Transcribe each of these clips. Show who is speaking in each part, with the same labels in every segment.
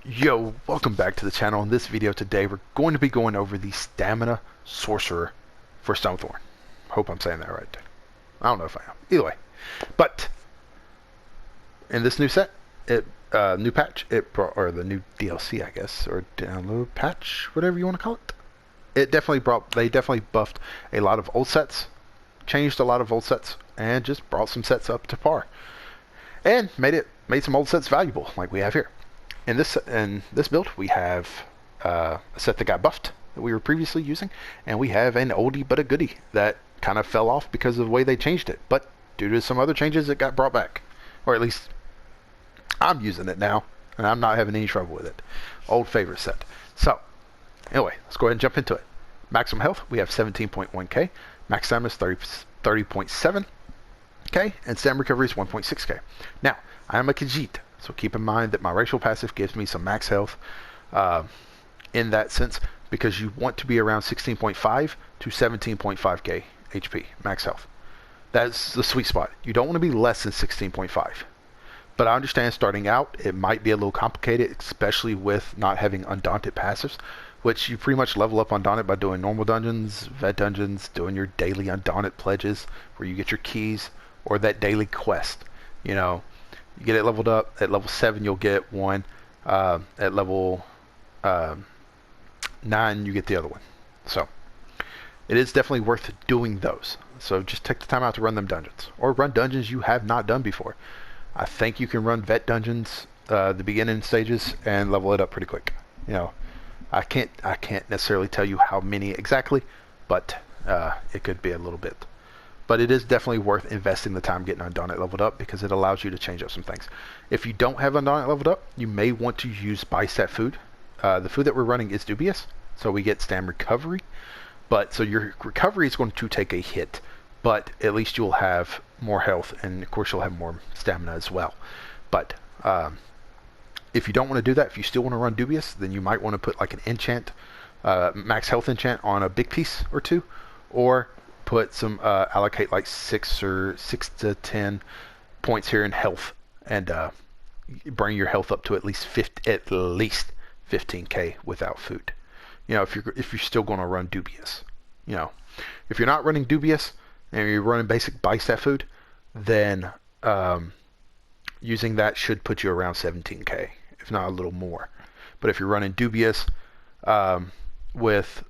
Speaker 1: Yo, welcome back to the channel. In this video today, we're going to be going over the Stamina Sorcerer for Stonethorn. Hope I'm saying that right. I don't know if I am. Either way. But, in this new set, new patch, or the new DLC, I guess, or download patch, whatever you want to call it. They definitely buffed a lot of old sets, changed a lot of old sets, and just brought some sets up to par. And made some old sets valuable, like we have here. In this build, we have a set that got buffed that we were previously using, and we have an oldie but a goodie that kind of fell off because of the way they changed it. But due to some other changes, it got brought back, or at least I'm using it now, and I'm not having any trouble with it. Old favorite set. So anyway, let's go ahead and jump into it. Maximum health, we have 17.1k. Max stamina is 30.7k, and stamina recovery is 1.6k. Now, I am a Khajiit, so keep in mind that my racial passive gives me some max health in that sense, because you want to be around 16.5 to 17.5k HP max health. That's the sweet spot. You don't want to be less than 16.5. But I understand starting out, it might be a little complicated, especially with not having Undaunted passives, which you pretty much level up Undaunted by doing normal dungeons, vet dungeons, doing your daily Undaunted pledges, where you get your keys, or that daily quest. You know, you get it leveled up. At level 7, you'll get one. At level 9, you get the other one. So, it is definitely worth doing those. So just take the time out to run them dungeons. Or run dungeons you have not done before. I think you can run vet dungeons, the beginning stages, and level it up pretty quick. You know, I can't necessarily tell you how many exactly, but it could be a little bit. But it is definitely worth investing the time getting Undaunted leveled up, because it allows you to change up some things. If you don't have Undaunted leveled up, you may want to use buy-stat food. The food that we're running is dubious, so we get stam recovery. But so your recovery is going to take a hit, but at least you'll have more health, and of course you'll have more stamina as well. But if you don't want to do that, if you still want to run dubious, then you might want to put like an enchant, max health enchant on a big piece or two, or put some allocate like 6 to 10 points here in health, and bring your health up to at least 15k without food. You know, if you're still going to run dubious. You know, if you're not running dubious and you're running basic buy-stat food, then using that should put you around 17k, if not a little more. But if you're running dubious with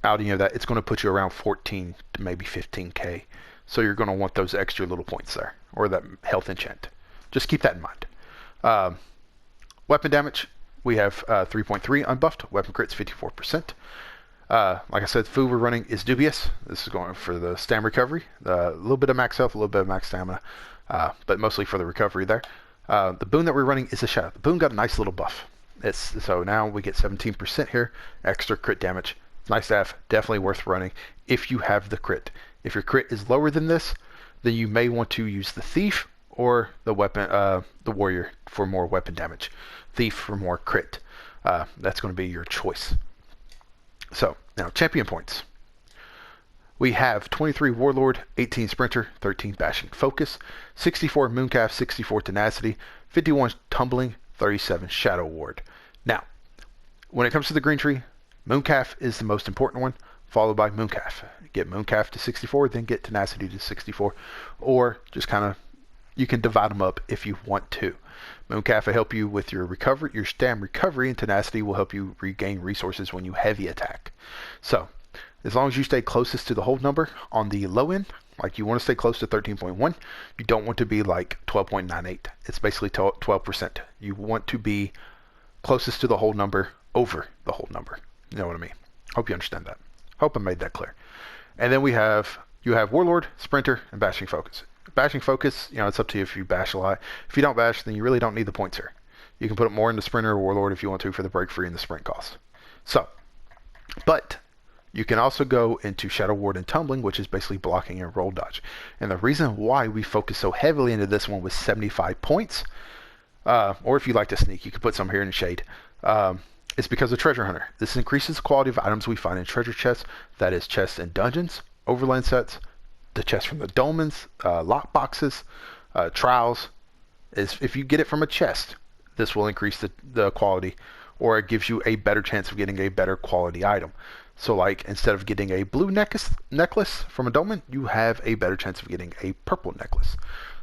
Speaker 1: outing of that, it's going to put you around 14 to maybe 15k. So you're going to want those extra little points there, or that health enchant. Just keep that in mind. Weapon damage, we have 3.3 unbuffed. Weapon crits 54%. Like I said, food we're running is dubious. This is going for the stam recovery. A little bit of max health, a little bit of max stamina, but mostly for the recovery there. The boon that we're running is a shadow. The boon got a nice little buff. So now we get 17% here, extra crit damage. Nice to have, definitely worth running if you have the crit. If your crit is lower than this, then you may want to use the thief or the weapon, the warrior for more weapon damage. Thief for more crit. That's going to be your choice. So now champion points. We have 23 warlord, 18 sprinter, 13 bashing focus, 64 mooncalf, 64 tenacity, 51 tumbling, 37 shadow ward. Now, when it comes to the green tree, mooncalf is the most important one, followed by mooncalf. Get mooncalf to 64, then get tenacity to 64, or just kind of, you can divide them up if you want to. Mooncalf will help you with your recovery, your stam recovery, and tenacity will help you regain resources when you heavy attack. So, as long as you stay closest to the whole number on the low end, like you want to stay close to 13.1, you don't want to be like 12.98. It's basically 12%. You want to be closest to the whole number over the whole number. You know what I mean? Hope you understand that. Hope I made that clear. And then you have warlord, sprinter, and bashing focus. Bashing focus, you know, it's up to you if you bash a lot. If you don't bash, then you really don't need the points here. You can put it more into sprinter or warlord if you want to for the break free and the sprint cost. So, but you can also go into shadow ward and tumbling, which is basically blocking and roll dodge. And the reason why we focus so heavily into this one with 75 points, or if you like to sneak, you can put some here in the shade. It's because of Treasure Hunter. This increases the quality of items we find in treasure chests, that is chests in dungeons, overland sets, the chests from the dolmens, lock boxes, trials. If you get it from a chest, this will increase the quality, or it gives you a better chance of getting a better quality item. So like instead of getting a blue necklace from a dolmen, you have a better chance of getting a purple necklace.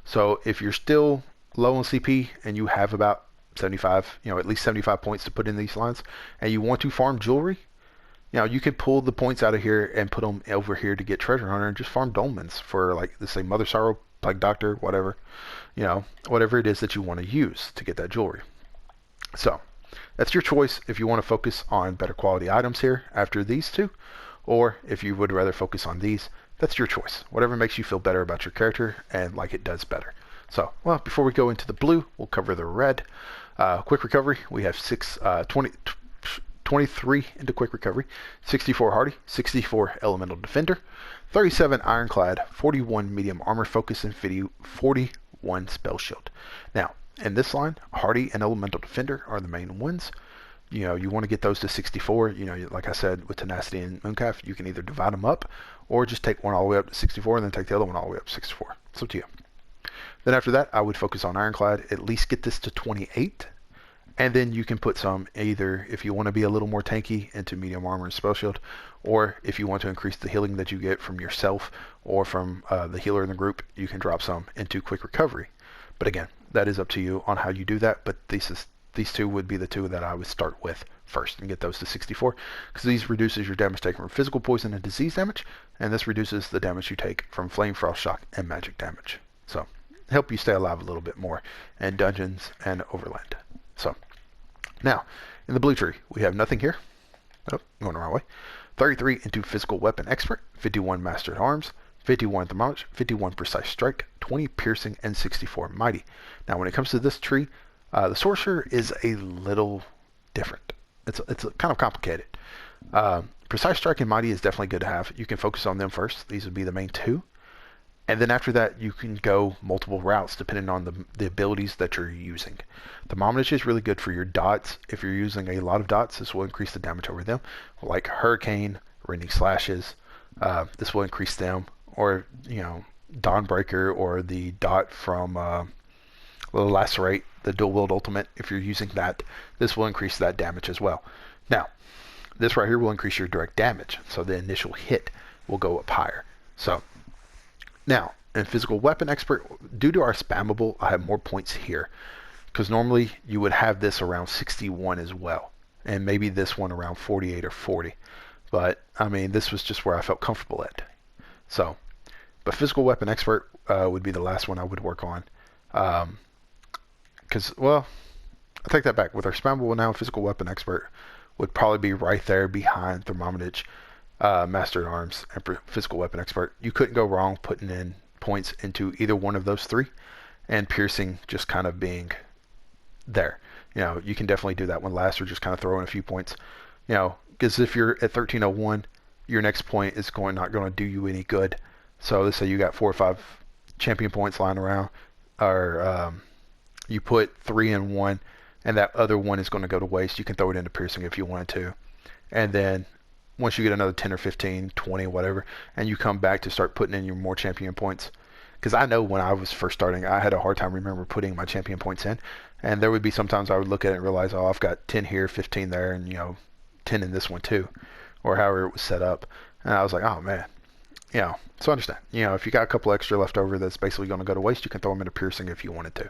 Speaker 1: So if you're still low on CP and you have about 75, at least 75 points to put in these lines, and you want to farm jewelry, you could pull the points out of here and put them over here to get treasure hunter and just farm dolmens for, like, let's say Mother Sorrow, Plague Doctor, whatever, whatever it is that you want to use to get that jewelry. So that's your choice if you want to focus on better quality items here after these two, or if you would rather focus on these. That's your choice. Whatever makes you feel better about your character and like it does better. So, well, before we go into the blue, we'll cover the red. Quick recovery, we have 23 into quick recovery, 64 hardy, 64 elemental defender, 37 ironclad, 41 medium armor focus, and 41 spell shield. Now, in this line, hardy and elemental defender are the main ones. You want to get those to 64. Like I said, with tenacity and mooncalf, you can either divide them up or just take one all the way up to 64 and then take the other one all the way up to 64. It's up to you. Then after that, I would focus on ironclad, at least get this to 28. And then you can put some, either if you want to be a little more tanky, into medium armor and spell shield, or if you want to increase the healing that you get from yourself or from the healer in the group, you can drop some into quick recovery. But again, that is up to you on how you do that. But these two would be the two that I would start with first and get those to 64, because these reduces your damage taken from physical poison and disease damage, and this reduces the damage you take from flame, frost, shock, and magic damage. So help you stay alive a little bit more in dungeons and overland. So now in the blue tree, we have nothing here. Oh, going the wrong way. 33 into physical weapon expert, 51 mastered arms, 51 thermometry, 51 precise strike, 20 piercing, and 64 mighty. Now when it comes to this tree, the sorcerer is a little different. It's kind of complicated. Precise strike and mighty is definitely good to have. You can focus on them first. These would be the main two. And then after that, you can go multiple routes depending on the abilities that you're using. Thermometry is really good for your dots. If you're using a lot of dots, this will increase the damage over them. Like Hurricane, Rending Slashes, this will increase them. Or, Dawnbreaker, or the dot from Lacerate, the dual wield ultimate. If you're using that, this will increase that damage as well. Now, this right here will increase your direct damage. So the initial hit will go up higher. So now, in physical weapon expert, due to our spammable, I have more points here. Because normally you would have this around 61 as well. And maybe this one around 48 or 40. But, I mean, this was just where I felt comfortable at. So, but physical weapon expert would be the last one I would work on. Because, well, I take that back. With our spammable now, physical weapon expert would probably be right there behind thermometer, mastered arms, and physical weapon expert. You couldn't go wrong putting in points into either one of those three, and piercing just kind of being there. You can definitely do that one last, or just kind of throw in a few points. Because if you're at 1301, your next point is not going to do you any good. So let's say you got 4 or 5 champion points lying around, or you put 3 in one, and that other one is going to go to waste. You can throw it into piercing if you wanted to, and then once you get another 10 or 15, 20, whatever, and you come back to start putting in your more champion points. Because I know when I was first starting, I had a hard time remember putting my champion points in. And there would be sometimes I would look at it and realize, oh, I've got 10 here, 15 there, and 10 in this one too. Or however it was set up. And I was like, oh man. So understand. If you got a couple extra left over that's basically going to go to waste, you can throw them into piercing if you wanted to.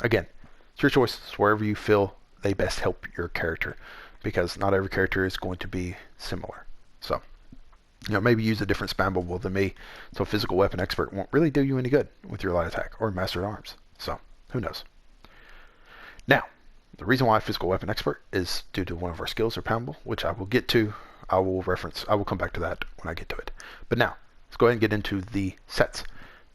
Speaker 1: Again, it's your choice. It's wherever you feel they best help your character. Because not every character is going to be similar. So, maybe use a different spammable than me. So physical weapon expert won't really do you any good with your light attack or mastered arms. So, who knows? Now, the reason why physical weapon expert is due to one of our skills, or poundable, which I will get to. I will come back to that when I get to it. But now, let's go ahead and get into the sets.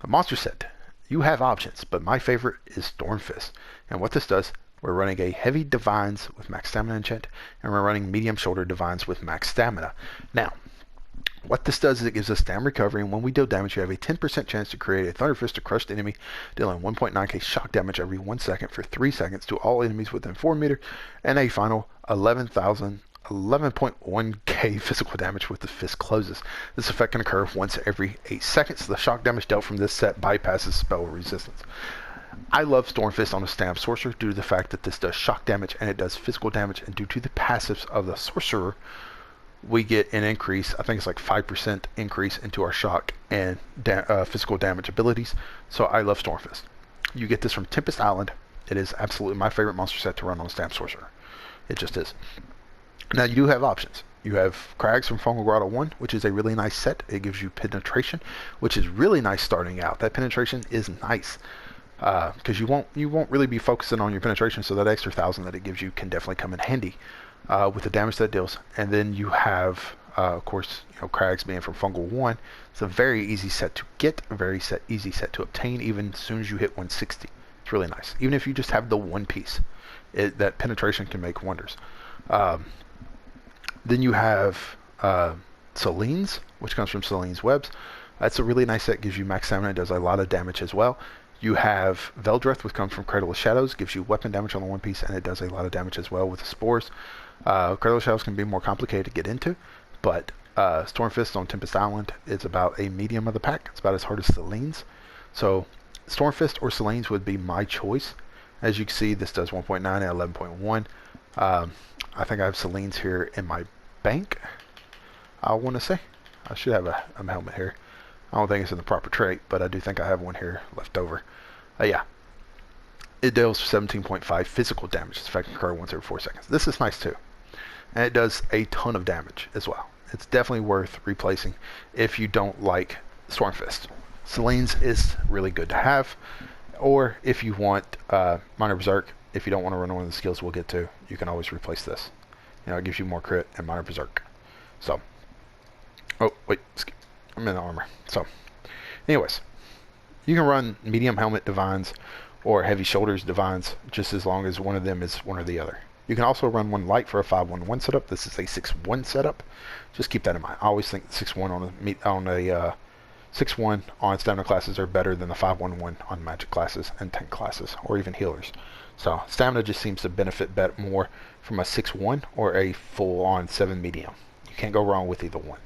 Speaker 1: The monster set. You have options, but my favorite is Stormfist. And what this does, we're running a heavy divines with max stamina enchant, and we're running medium shoulder divines with max stamina. Now, what this does is it gives us stam recovery, and when we deal damage, you have a 10% chance to create a Thunder Fist to crush the enemy, dealing 1.9k shock damage every 1 second for 3 seconds to all enemies within 4 meters, and a final 11.1k physical damage with the fist closes. This effect can occur once every 8 seconds. The shock damage dealt from this set bypasses spell resistance. I love Stormfist on a stamp sorcerer due to the fact that this does shock damage and it does physical damage, and due to the passives of the sorcerer, we get an increase. I think it's like 5% increase into our shock and physical damage abilities. So I love Stormfist. You get this from Tempest Island. It is absolutely my favorite monster set to run on a stamp sorcerer. It just is. Now you do have options. You have Crags from Fungal Grotto 1, which is a really nice set. It gives you penetration, which is really nice starting out. That penetration is nice because you won't really be focusing on your penetration, so that extra 1,000 that it gives you can definitely come in handy with the damage that it deals. And then you have, of course, Crags being from Fungal 1. It's a very easy set to get, a very easy set to obtain, even as soon as you hit 160. It's really nice. Even if you just have the one piece, that penetration can make wonders. Then you have Celine's, which comes from Celine's Webs. That's a really nice set, gives you max stamina, it does a lot of damage as well. You have Veldreth, which comes from Cradle of Shadows, gives you weapon damage on the one piece, and it does a lot of damage as well with the spores. Cradle of Shadows can be more complicated to get into, but Stormfist on Tempest Island is about a medium of the pack. It's about as hard as Celine's. So Stormfist or Celine's would be my choice. As you can see, this does 1.9 and 11.1. I think I have Celine's here in my bank, I want to say. I should have a helmet here. I don't think it's in the proper trait, but I do think I have one here left over. Yeah. It deals 17.5 physical damage. This effect can occur once every 4 seconds. This is nice too. And it does a ton of damage as well. It's definitely worth replacing if you don't like Stormfist. Celine's is really good to have. Or if you want Minor Berserk, if you don't want to run one of the skills we'll get to, you can always replace this. It gives you more crit and Minor Berserk. So, oh wait, I'm in the armor. So, anyways, you can run medium helmet divines or heavy shoulders divines just as long as one of them is one or the other. You can also run one light for a 5-1-1 setup. This is a 6-1 setup. Just keep that in mind. I always think 6-1 on a 6-1 on stamina classes are better than the 5-1-1 on magic classes and tank classes or even healers. So stamina just seems to benefit more from a 6-1 or a full-on 7 medium. You can't go wrong with either one.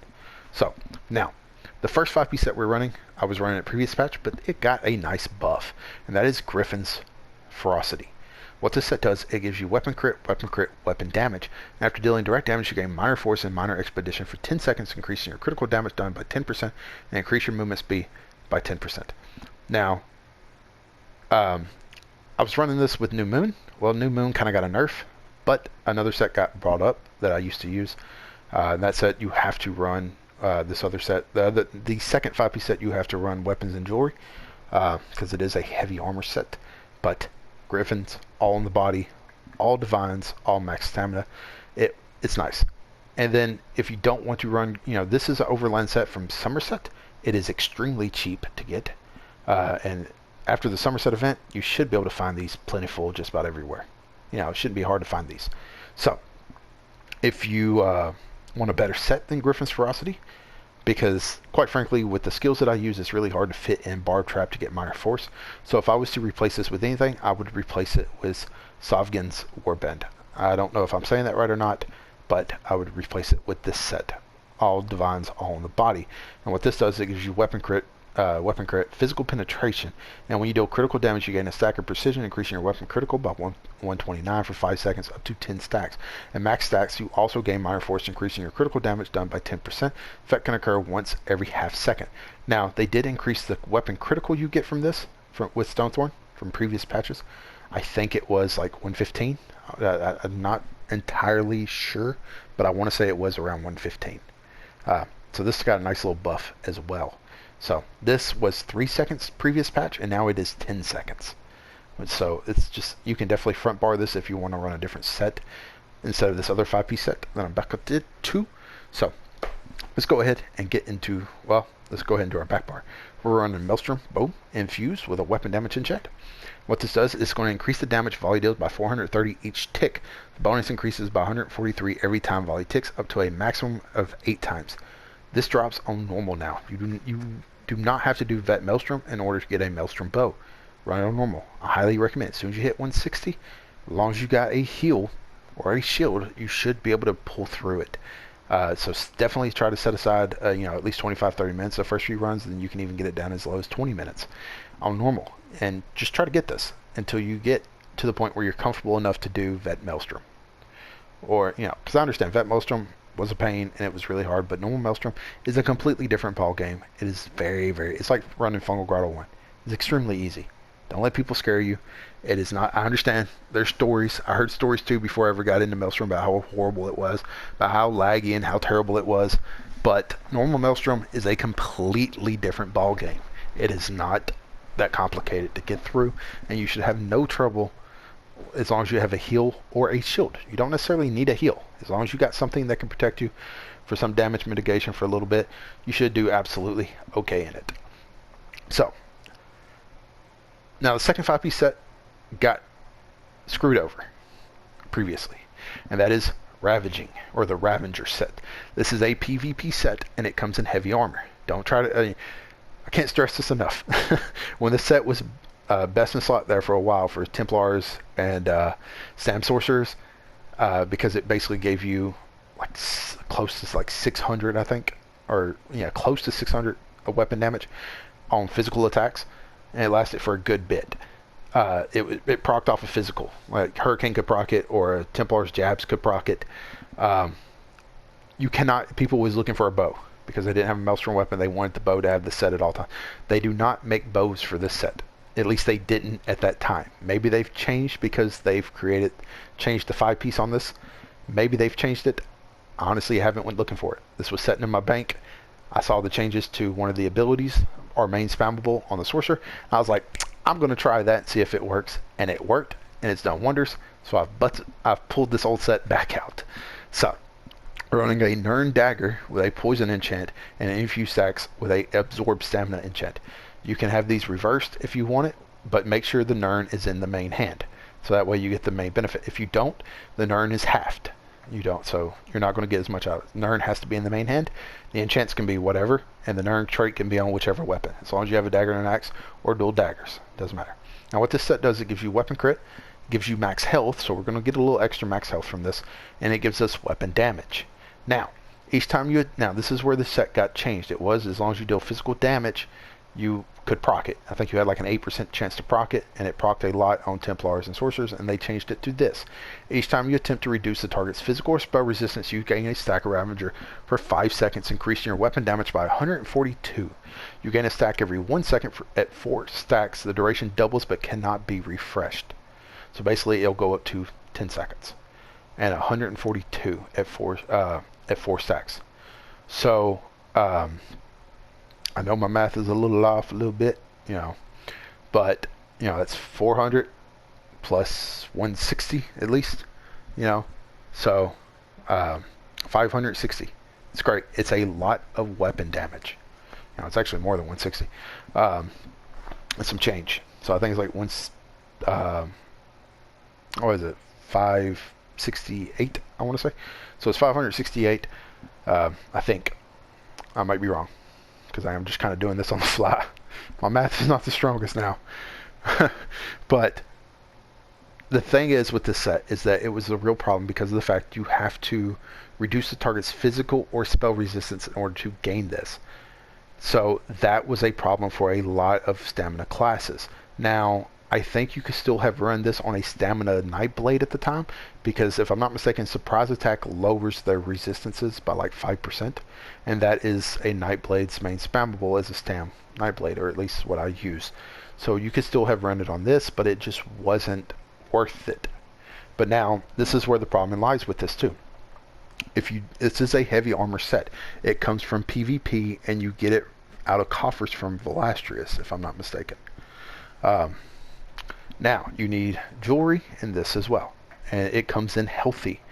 Speaker 1: So now, the first 5-piece set we're running, I was running it previous patch, but it got a nice buff, and that is Griffin's Ferocity. What this set does, it gives you weapon crit, weapon damage. And after dealing direct damage, you gain minor force and minor expedition for 10 seconds, increasing your critical damage done by 10% and increase your movement speed by 10%. Now, I was running this with New Moon. Well, New Moon kind of got a nerf, but another set got brought up that I used to use. That set, you have to run this other set. The second 5-piece set, you have to run weapons and jewelry because it is a heavy armor set. But Griffins, all in the body, all divines, all max stamina. It's nice. And then if you don't want to run, this is an overland set from Somerset. It is extremely cheap to get. And after the Somerset event, you should be able to find these plentiful just about everywhere. It shouldn't be hard to find these. So if you want a better set than Griffin's Ferocity, because quite frankly, with the skills that I use, it's really hard to fit in Barb Trap to get minor force. So if I was to replace this with anything, I would replace it with Sovgin's Warband. I don't know if I'm saying that right or not, but I would replace it with this set. All divines, all in the body. And what this does, it gives you weapon crit, physical penetration, and when you deal critical damage, you gain a stack of precision, increasing your weapon critical by 129 for 5 seconds, up to 10 stacks. And max stacks, you also gain minor force, increasing your critical damage done by 10%. Effect can occur once every half second. Now, they did increase the weapon critical you get from this, with Stonethorn, from previous patches. I think it was like 115. I'm not entirely sure, but I want to say it was around 115. So this got a nice little buff as well. So this was 3 seconds previous patch, and now it is 10 seconds. So it's just, you can definitely front bar this if you want to run a different set instead of this other 5-piece set that I'm back up to. So let's go ahead and get into, let's go ahead and do our back bar. We're running Maelstrom Bow infused with a weapon damage enchant. What this does is it's going to increase the damage volley deals by 430 each tick. The bonus increases by 143 every time volley ticks, up to a maximum of 8 times. This drops on normal now. You do not have to do Vet Maelstrom in order to get a Maelstrom Bow. Run it on normal. I highly recommend it. As soon as you hit 160, as long as you got a heal or a shield, you should be able to pull through it. So definitely try to set aside, at least 25-30 minutes the first few runs, and then you can even get it down as low as 20 minutes on normal. And just try to get this until you get to the point where you're comfortable enough to do Vet Maelstrom. Or, because I understand Vet Maelstrom was a pain and it was really hard, but normal Maelstrom is a completely different ball game. It is it's like running Fungal Grotto 1. It's extremely easy. Don't let people scare you. It is not, I understand there's stories. I heard stories too before I ever got into Maelstrom about how horrible it was, about how laggy and how terrible it was. But normal Maelstrom is a completely different ball game. It is not that complicated to get through, and you should have no trouble as long as you have a heal or a shield. You don't necessarily need a heal. As long as you got something that can protect you for some damage mitigation for a little bit, you should do absolutely okay in it. So, now the second 5-piece set got screwed over previously, and that is Ravaging, or the Ravager set. This is a PvP set, and it comes in heavy armor. Don't try to... I can't stress this enough. When the set was best in slot there for a while for Templars and Stam Sorcerers, because it basically gave you like close to like 600, I think, or close to 600 weapon damage on physical attacks, and it lasted for a good bit. It procced off a physical, like Hurricane could proc it, or Templar's jabs could proc it. People was looking for a bow because they didn't have a Maelstrom weapon. They wanted the bow to have the set at all times. They do not make bows for this set. At least they didn't at that time. Maybe they've changed because they've changed the 5-piece on this. Maybe they've changed it. I honestly haven't went looking for it. This was sitting in my bank. I saw the changes to one of the abilities, or main spammable on the Sorcerer. I was like, I'm going to try that and see if it works. And it worked, and it's done wonders. So I've pulled this old set back out. So, running a Nern Dagger with a Poison enchant and an Infuse Stacks with a Absorb Stamina enchant. You can have these reversed if you want it, but make sure the Nern is in the main hand. So that way you get the main benefit. If you don't, the Nern is halved. So you're not going to get as much out of it. Nern has to be in the main hand. The enchants can be whatever, and the Nern trait can be on whichever weapon. As long as you have a dagger and an axe, or dual daggers. Doesn't matter. Now what this set does, it gives you weapon crit, gives you max health, so we're going to get a little extra max health from this, and it gives us weapon damage. Now, this is where the set got changed. It was, as long as you deal physical damage, you could proc it. I think you had like an 8% chance to proc it, and it procced a lot on Templars and Sorcerers, and they changed it to this. Each time you attempt to reduce the target's physical or spell resistance, you gain a stack of Ravager for 5 seconds, increasing your weapon damage by 142. You gain a stack every 1 second at 4 stacks. The duration doubles but cannot be refreshed. So basically, it'll go up to 10 seconds. And 142 at 4 stacks. So, I know my math is a little off a little bit, but, that's 400 plus 160 at least, so 560. It's great. It's a lot of weapon damage. It's actually more than 160. And some change. So I think it's like what is it? 568, I want to say. So it's 568, I think. I might be wrong, because I am just kind of doing this on the fly. My math is not the strongest now. But the thing is with this set is that it was a real problem because of the fact you have to reduce the target's physical or spell resistance in order to gain this. So that was a problem for a lot of stamina classes. Now, I think you could still have run this on a stamina Nightblade at the time, because if I'm not mistaken, surprise attack lowers their resistances by like 5%, and that is a Nightblade's main spammable as a stam Nightblade, or at least what I use. So you could still have run it on this, but it just wasn't worth it. But now, this is where the problem lies with this too. This is a heavy armor set. It comes from PvP, and you get it out of coffers from Velastrius, if I'm not mistaken. Now, you need jewelry in this as well, and it comes in healthy.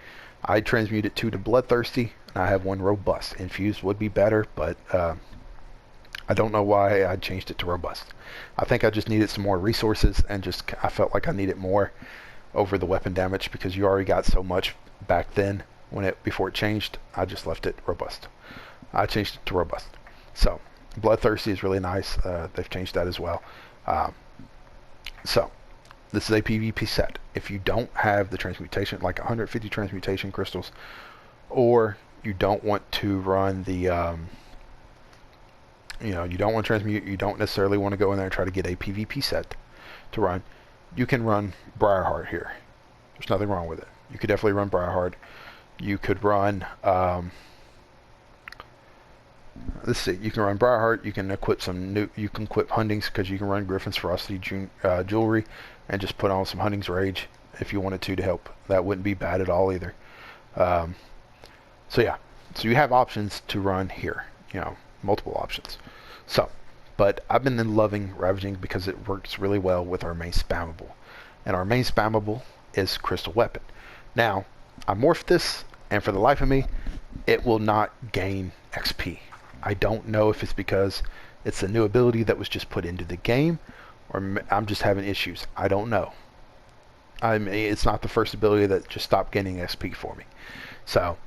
Speaker 1: I transmuted 2 to bloodthirsty, and I have 1 robust. Infused would be better, but I don't know why I changed it to robust. I think I just needed some more resources, and I felt like I needed more over the weapon damage, because you already got so much back then before it changed. I just left it robust. I changed it to robust. So, bloodthirsty is really nice. They've changed that as well. So, this is a PvP set. If you don't have the transmutation, like 150 transmutation crystals, or you don't want to run the you don't want to transmute. You don't necessarily want to go in there and try to get a PvP set to run. You can run Briarheart here. There's nothing wrong with it. You could definitely run Briarheart. You could run let's see, you can run Briarheart. You can equip you can equip Hundings, because you can run Griffin's Ferocity jewelry and just put on some Hundings Rage if you wanted to help. That wouldn't be bad at all either. So yeah, so you have options to run here, multiple options. So, but I've been loving Ravaging because it works really well with our main spammable. And our main spammable is Crystal Weapon. Now, I morphed this, and for the life of me, it will not gain XP. I don't know if it's because it's a new ability that was just put into the game, or I'm just having issues. I don't know. It's not the first ability that just stopped gaining XP for me. So,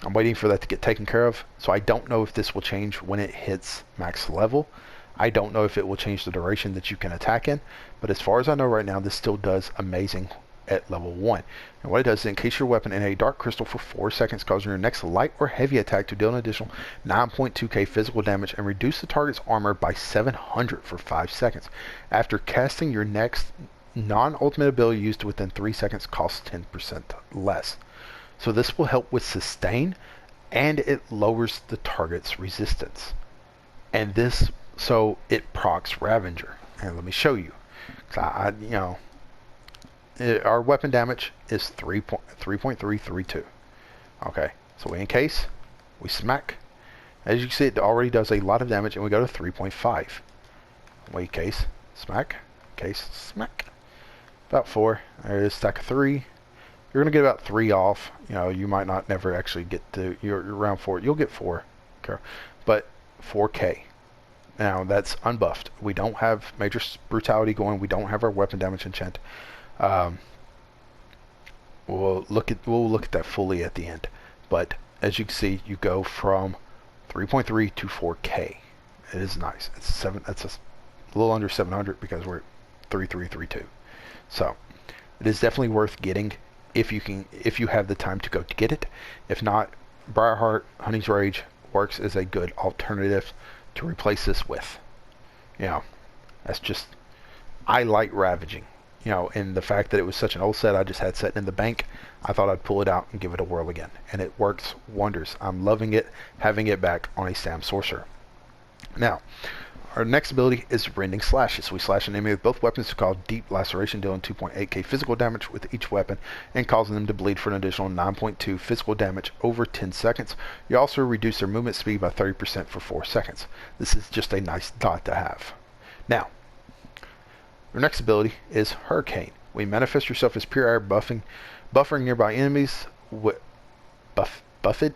Speaker 1: I'm waiting for that to get taken care of. So I don't know if this will change when it hits max level. I don't know if it will change the duration that you can attack in. But as far as I know right now, this still does amazing at level 1. And what it does is encase your weapon in a dark crystal for 4 seconds, causing your next light or heavy attack to deal an additional 9.2k physical damage and reduce the target's armor by 700 for 5 seconds. After casting, your next non-ultimate ability used within 3 seconds costs 10% less. So this will help with sustain, and it lowers the target's resistance. And this, so it procs Ravager. And let me show you. Our weapon damage is 3.332. Okay, so we encase, we smack. As you can see, it already does a lot of damage, and we go to 3.5. We case, smack, case, smack. About 4. There is a stack of 3. You're going to get about 3 off. You might not never actually get to, you're around 4. You'll get 4. Okay. But 4k. Now, that's unbuffed. We don't have major brutality going. We don't have our weapon damage enchant. We'll look at that fully at the end. But as you can see, you go from 3.3 to 4k. It is nice. It's 7. That's a little under 700 because we're at 3332. So it is definitely worth getting if you have the time to go to get it. If not, Briarheart, Hunting's Rage works as a good alternative to replace this with. That's just, I like Ravaging. And the fact that it was such an old set I just had sitting in the bank, I thought I'd pull it out and give it a whirl again. And it works wonders. I'm loving it, having it back on a Sam Sorcerer. Now, our next ability is Rending Slashes. We slash an enemy with both weapons to cause deep laceration, dealing 2.8k physical damage with each weapon and causing them to bleed for an additional 9.2 physical damage over 10 seconds. You also reduce their movement speed by 30% for 4 seconds. This is just a nice dot to have. Now, your next ability is Hurricane. We manifest yourself as pure air, buffering nearby enemies with buffeting.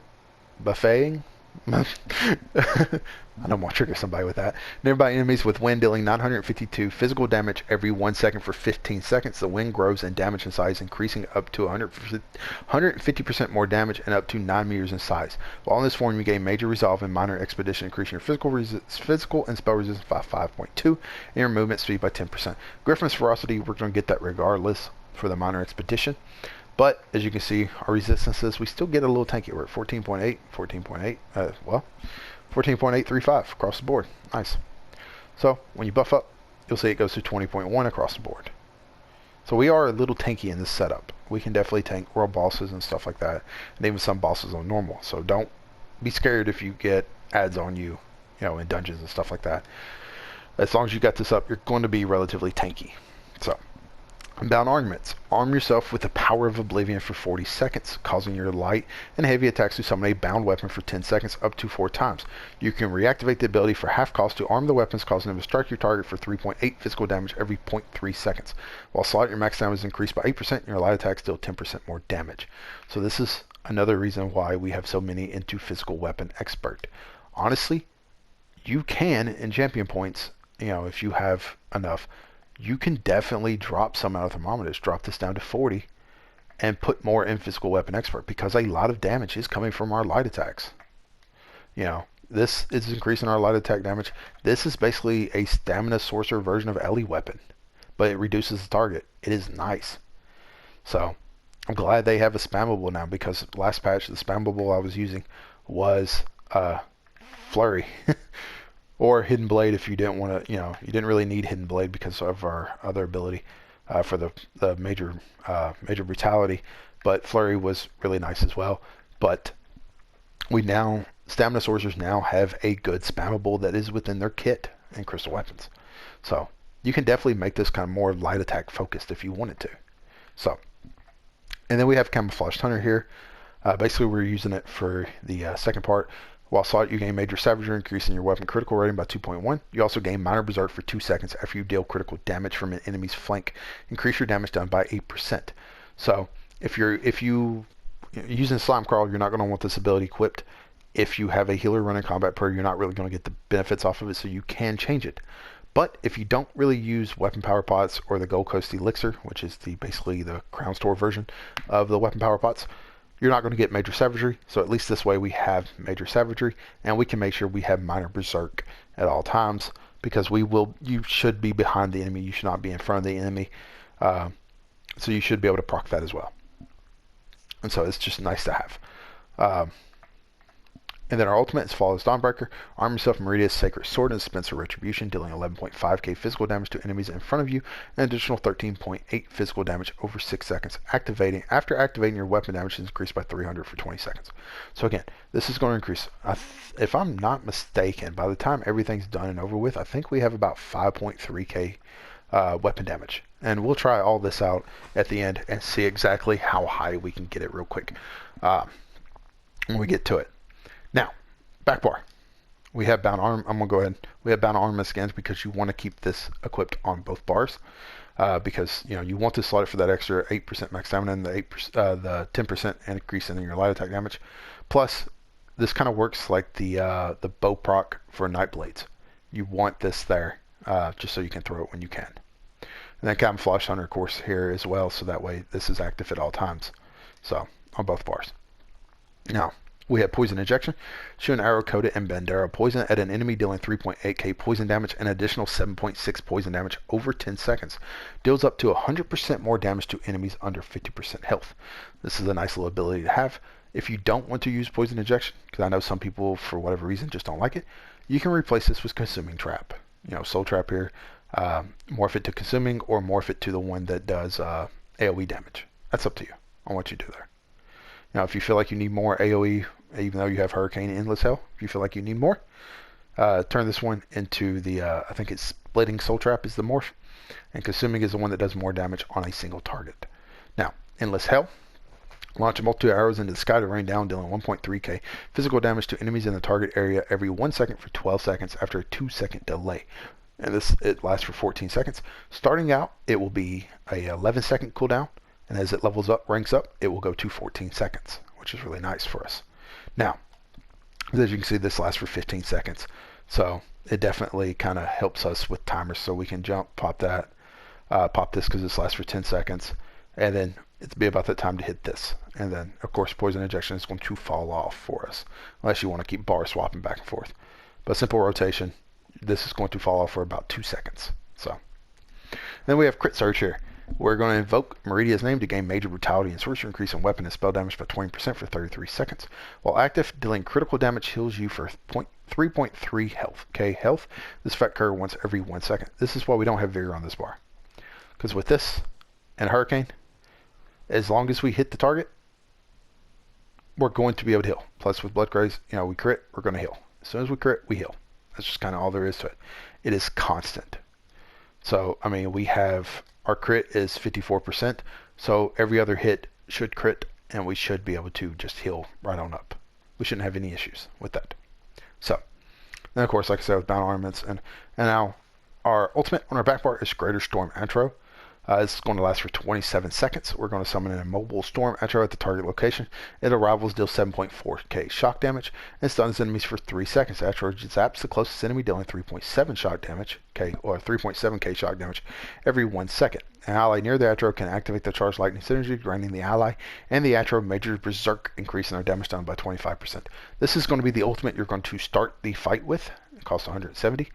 Speaker 1: I don't want to trigger somebody with that. Nearby enemies with wind, dealing 952 physical damage every 1 second for 15 seconds. The wind grows in damage and size, increasing up to 150% more damage and up to 9 meters in size. While in this form, you gain major resolve and minor expedition, increasing your physical and spell resistance by 5.2 and your movement speed by 10%. Griffin's Ferocity, we're going to get that regardless for the minor expedition. But as you can see, our resistances, we still get a little tanky. We're at 14.8, 14.835 across the board. Nice. So when you buff up, you'll see it goes to 20.1 across the board. So we are a little tanky in this setup. We can definitely tank world bosses and stuff like that, and even some bosses on normal. So don't be scared if you get ads on you, in dungeons and stuff like that. As long as you got this up, you're going to be relatively tanky. So, Unbound Armaments. Arm yourself with the power of Oblivion for 40 seconds, causing your light and heavy attacks to summon a bound weapon for 10 seconds up to 4 times. You can reactivate the ability for half cost to arm the weapons, causing them to strike your target for 3.8 physical damage every 0.3 seconds. While slot, your max damage is increased by 8% and your light attacks deal 10% more damage. So this is another reason why we have so many into Physical Weapon Expert. Honestly, you can, in champion points, if you have enough, you can definitely drop some out of thermometers, drop this down to 40, and put more in Physical Weapon Expert, because a lot of damage is coming from our light attacks. This is increasing our light attack damage. This is basically a Stamina Sorcerer version of Ellie Weapon, but it reduces the target. It is nice. So, I'm glad they have a spammable now, because last patch, the spammable I was using was Flurry. Or Hidden Blade if you didn't want to, you didn't really need Hidden Blade because of our other ability for the major brutality. But Flurry was really nice as well. But Stamina Sorcerers now have a good spammable that is within their kit in Crystal Weapons. So you can definitely make this kind of more light attack focused if you wanted to. So, and then we have Camouflaged Hunter here. Basically, we're using it for the second part. While slot, you gain Major Savagery, increasing your weapon critical rating by 2.1. You also gain Minor Berserk for 2 seconds after you deal critical damage from an enemy's flank. Increase your damage down by 8%. So if you're using Slime Crawl, you're not going to want this ability equipped. If you have a healer running combat per, you're not really going to get the benefits off of it, so you can change it. But if you don't really use Weapon Power Pots or the Gold Coast Elixir, which is basically the Crown Store version of the Weapon Power Pots, you're not going to get Major Savagery, so at least this way we have Major Savagery, and we can make sure we have Minor Berserk at all times, because you should be behind the enemy, you should not be in front of the enemy, so you should be able to proc that as well. And so it's just nice to have. And then our ultimate is Flawless Dawnbreaker. Arm yourself in Meridia's Sacred Sword and dispense a Retribution, dealing 11.5k physical damage to enemies in front of you, and an additional 13.8 physical damage over 6 seconds. After activating, your weapon damage is increased by 300 for 20 seconds. So again, this is going to increase, if I'm not mistaken, by the time everything's done and over with, I think we have about 5.3k weapon damage. And we'll try all this out at the end and see exactly how high we can get it real quick when we get to it. Now, back bar. We have Bound Arm. I'm going to go ahead. We have Bound Arm skins because you want to keep this equipped on both bars. Because you want to slot it for that extra 8% max stamina and the 10% increase in your light attack damage. Plus, this kind of works like the bow proc for Night Blades. You want this there just so you can throw it when you can. And then Camouflage Hunter, of course, here as well, so that way this is active at all times. So, on both bars. Now, we have Poison Injection. Shoot an arrow coated in Bandera poison at an enemy, dealing 3.8k poison damage and additional 7.6 poison damage over 10 seconds. Deals up to 100% more damage to enemies under 50% health. This is a nice little ability to have. If you don't want to use Poison Injection, because I know some people, for whatever reason, just don't like it, you can replace this with Consuming Trap. Soul Trap here. Morph it to Consuming or morph it to the one that does AoE damage. That's up to you on what you do there. Now, if you feel like you need more AoE, even though you have Hurricane and Endless Hell, if you feel like you need more, turn this one into the, I think it's Splitting Soul Trap is the morph, and Consuming is the one that does more damage on a single target. Now, Endless Hell. Launch multiple arrows into the sky to rain down, dealing 1.3k physical damage to enemies in the target area every 1 second for 12 seconds after a 2-second delay. And it lasts for 14 seconds. Starting out, it will be a 11-second cooldown. And as it levels up, ranks up, it will go to 14 seconds, which is really nice for us. Now, as you can see, this lasts for 15 seconds. So it definitely kind of helps us with timers. So we can jump, pop that, pop this because this lasts for 10 seconds. And then it'll be about that time to hit this. And then, of course, Poison Injection is going to fall off for us, unless you want to keep bar swapping back and forth. But simple rotation, this is going to fall off for about 2 seconds. So then we have Crit Surge here. We're going to invoke Meridia's name to gain Major Brutality and Sorcery, increase in weapon and spell damage by 20% for 33 seconds. While active, dealing critical damage heals you for 3.3 health. This effect occurs once every 1 second. This is why we don't have Vigor on this bar. Because with this and Hurricane, as long as we hit the target, we're going to be able to heal. Plus with Blood Graze, we crit, we're going to heal. As soon as we crit, we heal. That's just kind of all there is to it. It is constant. So, I mean, we have... Our crit is 54%, so every other hit should crit, and we should be able to just heal right on up. We shouldn't have any issues with that. So, then of course, like I said, with Bound Armaments, and now our ultimate on our back bar is Greater Storm Atro. This is going to last for 27 seconds. We're going to summon an immobile Storm Atro at the target location. It arrivals, deals 7.4k shock damage, and stuns enemies for 3 seconds. Atro zaps the closest enemy, dealing 3.7 shock damage, or 3.7k shock damage every 1 second. An ally near the Atro can activate the Charged Lightning Synergy, granting the ally and the Atro Major Berserk, increasing their damage down by 25%. This is going to be the ultimate you're going to start the fight with. It costs 170.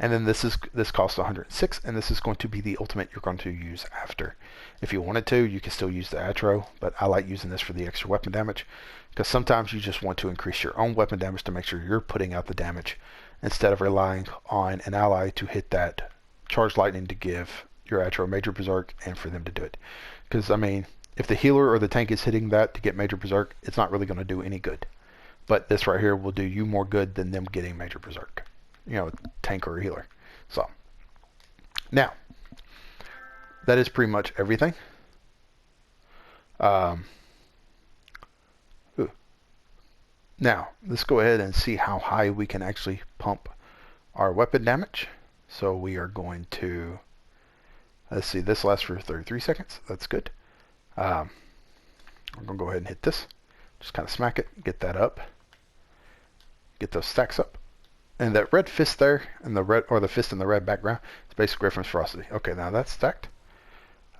Speaker 1: And then this costs 106, and this is going to be the ultimate you're going to use after. If you wanted to, you can still use the Atro, but I like using this for the extra weapon damage, because sometimes you just want to increase your own weapon damage to make sure you're putting out the damage, instead of relying on an ally to hit that charged lightning to give your Atro Major Berserk and for them to do it. Because, I mean, if the healer or the tank is hitting that to get Major Berserk, it's not really going to do any good. But this right here will do you more good than them getting Major Berserk. You know, tank or a healer. So, now, that is pretty much everything. Now, let's go ahead and see how high we can actually pump our weapon damage. So we are going to, let's see, this lasts for 33 seconds. That's good. We're going to go ahead and hit this. Just kind of smack it, get that up. Get those stacks up. And that red fist there, and the red, or the fist in the red background, is basically reference ferocity. Okay, now that's stacked.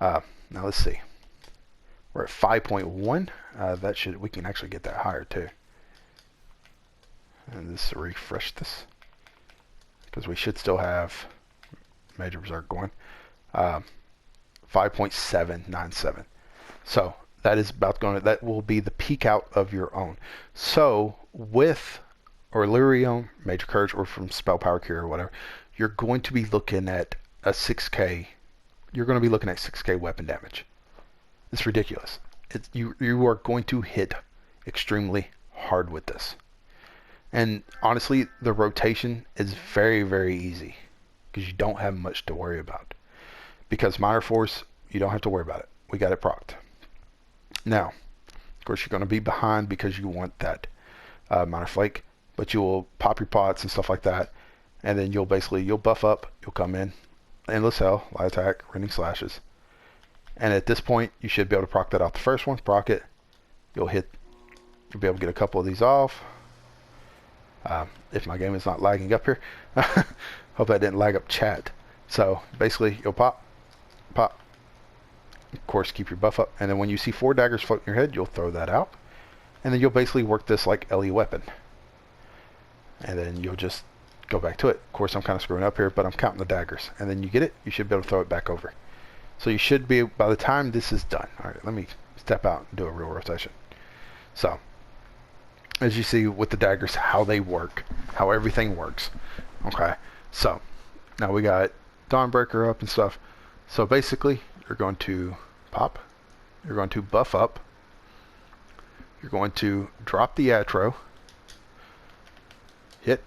Speaker 1: Now let's see. We're at 5.1. That should, we can actually get that higher too. And let's refresh this, because we should still have Major Berserk going. 5.797. So that is about going to, that will be the peak out of your own. So with Orlurion, Major Courage, or from Spell Power Cure or whatever, you're going to be looking at a 6k. You're going to be looking at 6k weapon damage. It's ridiculous. You are going to hit extremely hard with this. And honestly, the rotation is very, very easy, because you don't have much to worry about. Because Minor Force, you don't have to worry about it. We got it procced. Now, of course, you're going to be behind because you want that Minor Flake, but you will pop your pots and stuff like that, and then you'll buff up, you'll come in, Endless Hell, Light Attack, Rending Slashes, and at this point, you should be able to proc that off the first one, proc it, you'll be able to get a couple of these off. If my game is not lagging up here. Hope I didn't lag up chat. So basically you'll pop, pop, of course keep your buff up, and then when you see 4 daggers floating your head, you'll throw that out, and then you'll basically work this like LE weapon, and then you'll just go back to it. Of course I'm kind of screwing up here, but I'm counting the daggers, and then you get it, you should be able to throw it back over. So you should be, by the time this is done. Alright, let me step out and do a real rotation. So as you see with the daggers, how they work, how everything works. Okay, so now we got Dawnbreaker up and stuff. So basically, you're going to pop, you're going to buff up, you're going to drop the Atro, hit,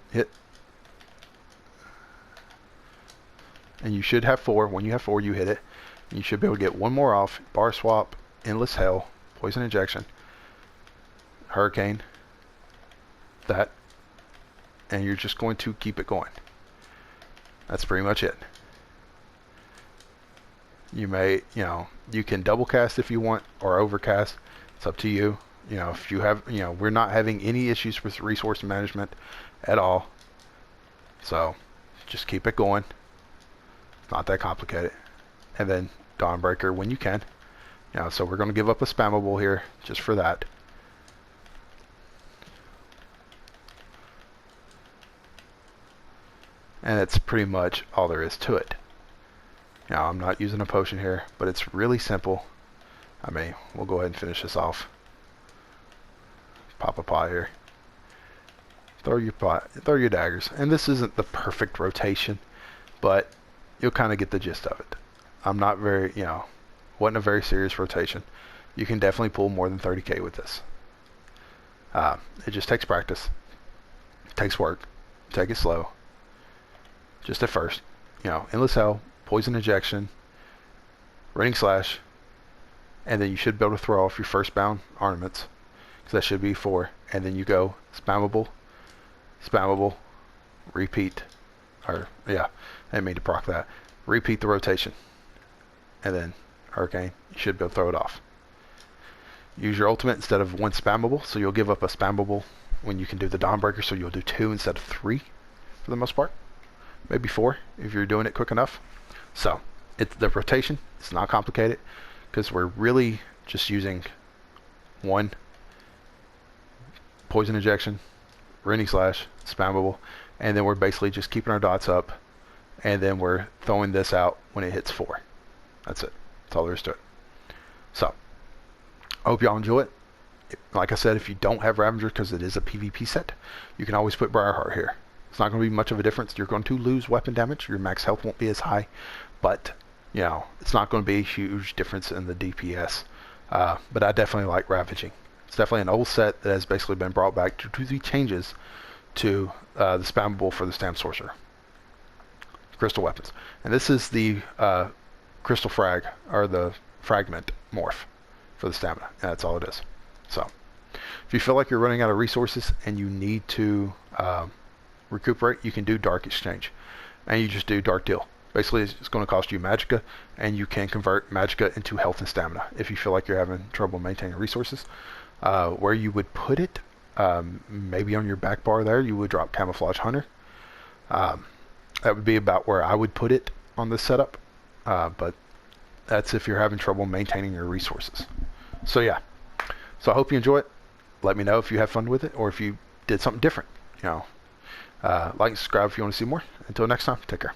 Speaker 1: and you should have 4. When you have 4, you hit it. And you should be able to get 1 more off, bar swap, Endless Hell, Poison Injection, Hurricane, that, and you're just going to keep it going. That's pretty much it. You may, you can double cast if you want, or overcast. It's up to you. If you have, we're not having any issues with resource management at all. So just keep it going. It's not that complicated. And then Dawnbreaker when you can. So we're going to give up a spammable here just for that. And it's pretty much all there is to it. Now, I'm not using a potion here, but it's really simple. We'll go ahead and finish this off. Pop a pot here. Throw your pot, throw your daggers. And this isn't the perfect rotation, but you'll kind of get the gist of it. I'm not very, wasn't a very serious rotation. You can definitely pull more than 30k with this. It just takes practice. It takes work. Take it slow. Just at first, Endless Hell, Poison Injection, Rending Slash, and then you should be able to throw off your first bound ornaments, because that should be 4, and then you go spammable, spammable, repeat, or yeah, I didn't mean to proc that, repeat the rotation, and then Hurricane, you should be able to throw it off. Use your ultimate instead of 1 spammable, so you'll give up a spammable when you can do the Dawnbreaker, so you'll do 2 instead of 3 for the most part. Maybe 4 if you're doing it quick enough. So it's the rotation, it's not complicated, because we're really just using 1 Poison Injection, Rending Slash, spammable, and then we're basically just keeping our dots up, and then we're throwing this out when it hits 4. That's it. That's all there is to it. So, I hope y'all enjoy it. Like I said, if you don't have Ravager, because it is a PvP set, you can always put Briarheart here. It's not going to be much of a difference. You're going to lose weapon damage. Your max health won't be as high, but you know, it's not going to be a huge difference in the DPS. But I definitely like Ravaging. It's definitely an old set that has basically been brought back due to the changes to the spammable for the Stam Sorcerer. Crystal weapons. And this is the Crystal Frag, or the Fragment morph for the stamina. And that's all it is. So, if you feel like you're running out of resources and you need to recuperate, you can do Dark Exchange. And you just do Dark Deal. Basically, it's going to cost you Magicka, and you can convert Magicka into health and stamina if you feel like you're having trouble maintaining resources. Where you would put it, maybe on your back bar there, you would drop Camouflage Hunter. That would be about where I would put it on this setup. But that's if you're having trouble maintaining your resources. So yeah. So I hope you enjoy it. Let me know if you have fun with it, or if you did something different. You know, like and subscribe if you want to see more. Until next time, take care.